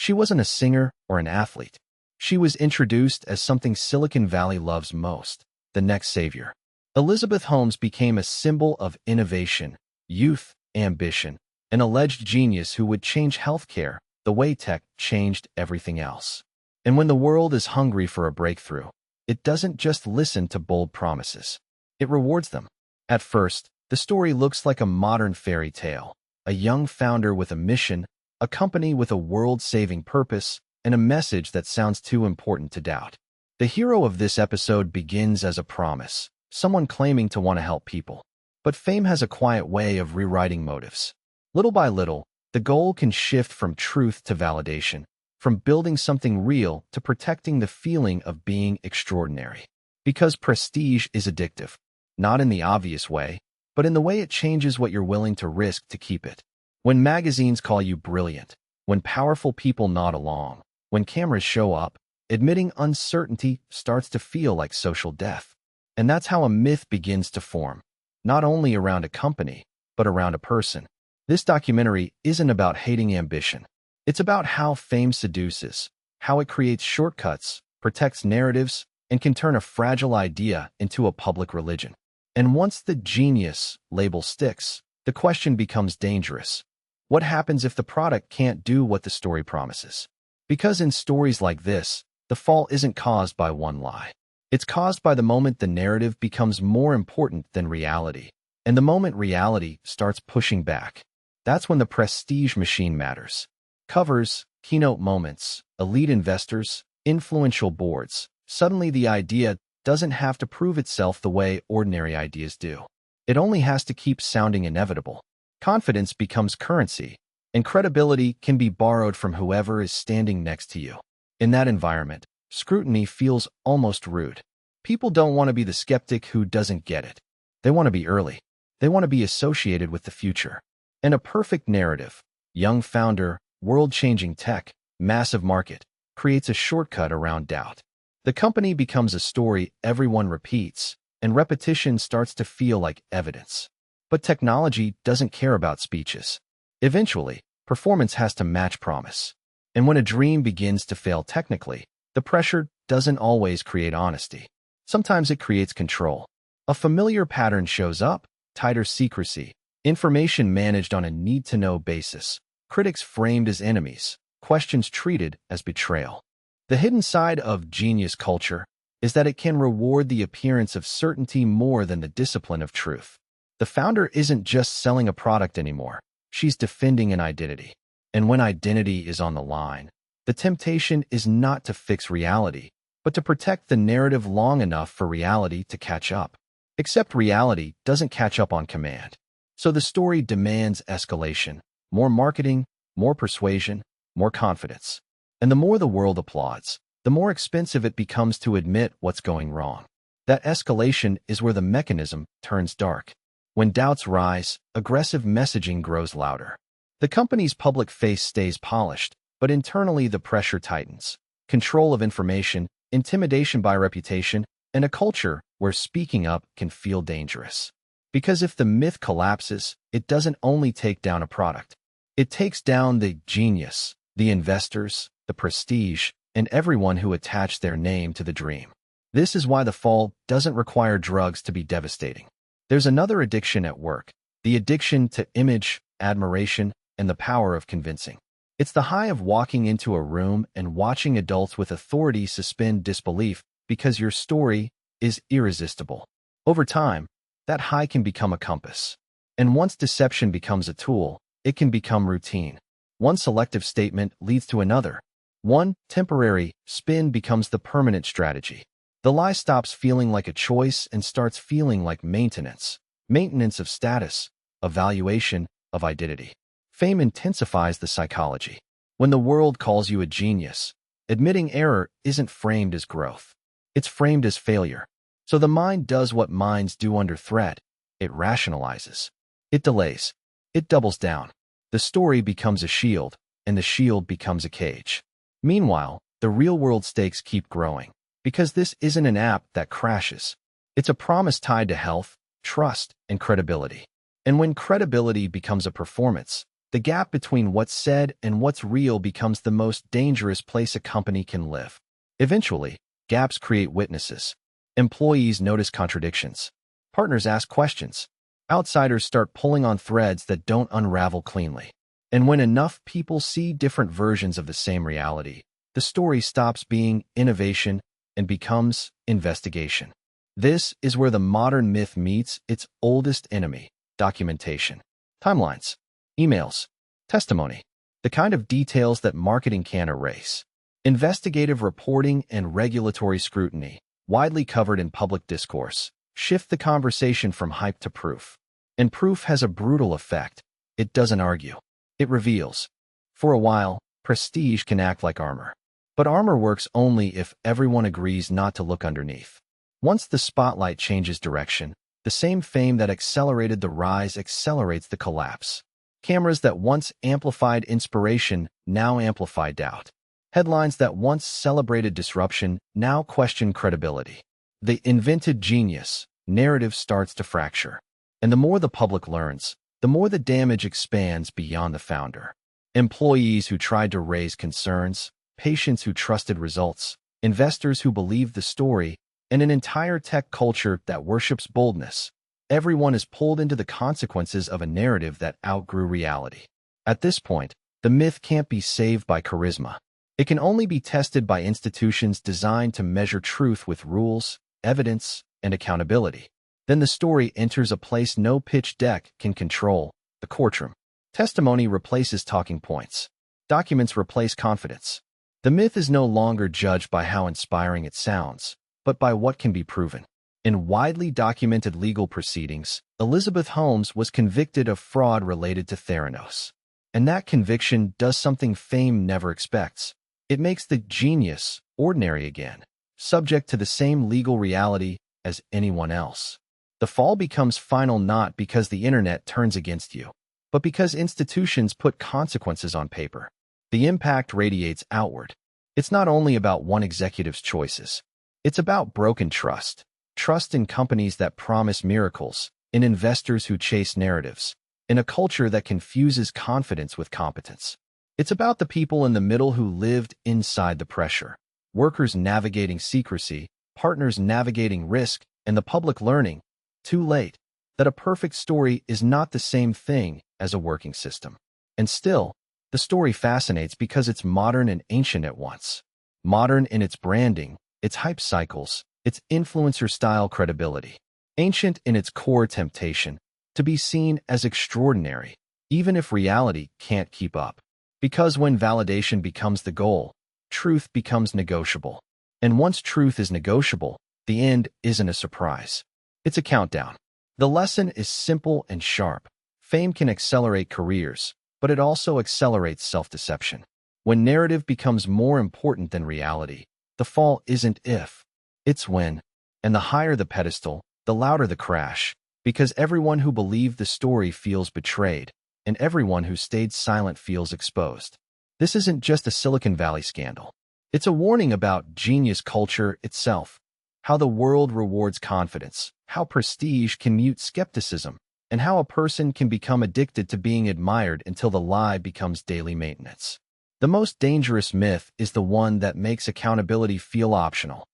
She wasn't a singer or an athlete. She was introduced as something Silicon Valley loves most, the next savior. Elizabeth Holmes became a symbol of innovation, youth, ambition, an alleged genius who would change healthcare the way tech changed everything else. And when the world is hungry for a breakthrough, it doesn't just listen to bold promises. It rewards them. At first, the story looks like a modern fairy tale, a young founder with a mission, a company with a world-saving purpose, and a message that sounds too important to doubt. The hero of this episode begins as a promise, someone claiming to want to help people. But fame has a quiet way of rewriting motives. Little by little, the goal can shift from truth to validation, from building something real to protecting the feeling of being extraordinary. Because prestige is addictive, not in the obvious way, but in the way it changes what you're willing to risk to keep it. When magazines call you brilliant, when powerful people nod along, when cameras show up, admitting uncertainty starts to feel like social death. And that's how a myth begins to form, not only around a company, but around a person. This documentary isn't about hating ambition. It's about how fame seduces, how it creates shortcuts, protects narratives, and can turn a fragile idea into a public religion. And once the genius label sticks, the question becomes dangerous. What happens if the product can't do what the story promises? Because in stories like this, the fall isn't caused by one lie. It's caused by the moment the narrative becomes more important than reality, and the moment reality starts pushing back. That's when the prestige machine matters. Covers, keynote moments, elite investors, influential boards. Suddenly the idea doesn't have to prove itself the way ordinary ideas do. It only has to keep sounding inevitable. Confidence becomes currency, and credibility can be borrowed from whoever is standing next to you. In that environment, scrutiny feels almost rude. People don't want to be the skeptic who doesn't get it. They want to be early. They want to be associated with the future. And a perfect narrative, young founder, world-changing tech, massive market, creates a shortcut around doubt. The company becomes a story everyone repeats, and repetition starts to feel like evidence. But technology doesn't care about speeches. Eventually, performance has to match promise. And when a dream begins to fail technically, the pressure doesn't always create honesty. Sometimes it creates control. A familiar pattern shows up: tighter secrecy, information managed on a need-to-know basis, critics framed as enemies, questions treated as betrayal. The hidden side of genius culture is that it can reward the appearance of certainty more than the discipline of truth. The founder isn't just selling a product anymore. She's defending an identity. And when identity is on the line, the temptation is not to fix reality, but to protect the narrative long enough for reality to catch up. Except reality doesn't catch up on command. So the story demands escalation, more marketing, more persuasion, more confidence. And the more the world applauds, the more expensive it becomes to admit what's going wrong. That escalation is where the mechanism turns dark. When doubts rise, aggressive messaging grows louder. The company's public face stays polished, but internally the pressure tightens. Control of information, intimidation by reputation, and a culture where speaking up can feel dangerous. Because if the myth collapses, it doesn't only take down a product. It takes down the genius, the investors, the prestige, and everyone who attached their name to the dream. This is why the fall doesn't require drugs to be devastating. There's another addiction at work, the addiction to image, admiration, and the power of convincing. It's the high of walking into a room and watching adults with authority suspend disbelief because your story is irresistible. Over time, that high can become a compass. And once deception becomes a tool, it can become routine. One selective statement leads to another. One temporary spin becomes the permanent strategy. The lie stops feeling like a choice and starts feeling like maintenance. Maintenance of status, evaluation of identity. Fame intensifies the psychology. When the world calls you a genius, admitting error isn't framed as growth. It's framed as failure. So the mind does what minds do under threat. It rationalizes. It delays. It doubles down. The story becomes a shield, and the shield becomes a cage. Meanwhile, the real-world stakes keep growing, because this isn't an app that crashes. It's a promise tied to health, trust, and credibility. And when credibility becomes a performance, The gap between what's said and what's real becomes the most dangerous place a company can live. Eventually, gaps create witnesses. Employees notice contradictions. Partners ask questions. Outsiders start pulling on threads that don't unravel cleanly. And when enough people see different versions of the same reality, the story stops being innovation and becomes investigation. This is where the modern myth meets its oldest enemy, documentation. Timelines, emails, testimony, the kind of details that marketing can't erase. Investigative reporting and regulatory scrutiny, widely covered in public discourse, shift the conversation from hype to proof. And proof has a brutal effect. It doesn't argue. It reveals. For a while, prestige can act like armor. But armor works only if everyone agrees not to look underneath. Once the spotlight changes direction, the same fame that accelerated the rise accelerates the collapse. Cameras that once amplified inspiration now amplify doubt. Headlines that once celebrated disruption now question credibility. The invented genius narrative starts to fracture. And the more the public learns, the more the damage expands beyond the founder. Employees who tried to raise concerns, patients who trusted results, investors who believed the story, and an entire tech culture that worships boldness. Everyone is pulled into the consequences of a narrative that outgrew reality. At this point, the myth can't be saved by charisma. It can only be tested by institutions designed to measure truth with rules, evidence, and accountability. Then the story enters a place no pitch deck can control, the courtroom. Testimony replaces talking points. Documents replace confidence. The myth is no longer judged by how inspiring it sounds, but by what can be proven. In widely documented legal proceedings, Elizabeth Holmes was convicted of fraud related to Theranos. And that conviction does something fame never expects. It makes the genius ordinary again, subject to the same legal reality as anyone else. The fall becomes final not because the internet turns against you, but because institutions put consequences on paper. The impact radiates outward. It's not only about one executive's choices. It's about broken trust. Trust in companies that promise miracles, in investors who chase narratives, in a culture that confuses confidence with competence. It's about the people in the middle who lived inside the pressure. Workers navigating secrecy, partners navigating risk, and the public learning, too late, that a perfect story is not the same thing as a working system. And still, the story fascinates because it's modern and ancient at once. Modern in its branding, its hype cycles, its influencer-style credibility. Ancient in its core temptation, to be seen as extraordinary, even if reality can't keep up. Because when validation becomes the goal, truth becomes negotiable. And once truth is negotiable, the end isn't a surprise. It's a countdown. The lesson is simple and sharp. Fame can accelerate careers, but it also accelerates self-deception. When narrative becomes more important than reality, the fall isn't if, it's when. And the higher the pedestal, the louder the crash, because everyone who believed the story feels betrayed, and everyone who stayed silent feels exposed. This isn't just a Silicon Valley scandal. It's a warning about genius culture itself, how the world rewards confidence, how prestige can mute skepticism, and how a person can become addicted to being admired until the lie becomes daily maintenance. The most dangerous myth is the one that makes accountability feel optional.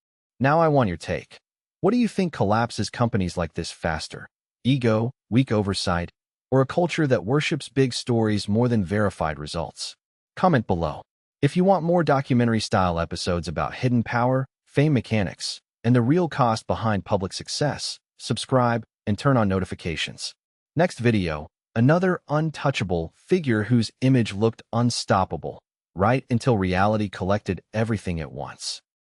Now I want your take. What do you think collapses companies like this faster? Ego, weak oversight, or a culture that worships big stories more than verified results? Comment below. If you want more documentary-style episodes about hidden power, fame mechanics, and the real cost behind public success, subscribe and turn on notifications. Next video, another untouchable figure whose image looked unstoppable, right until reality collected everything at once.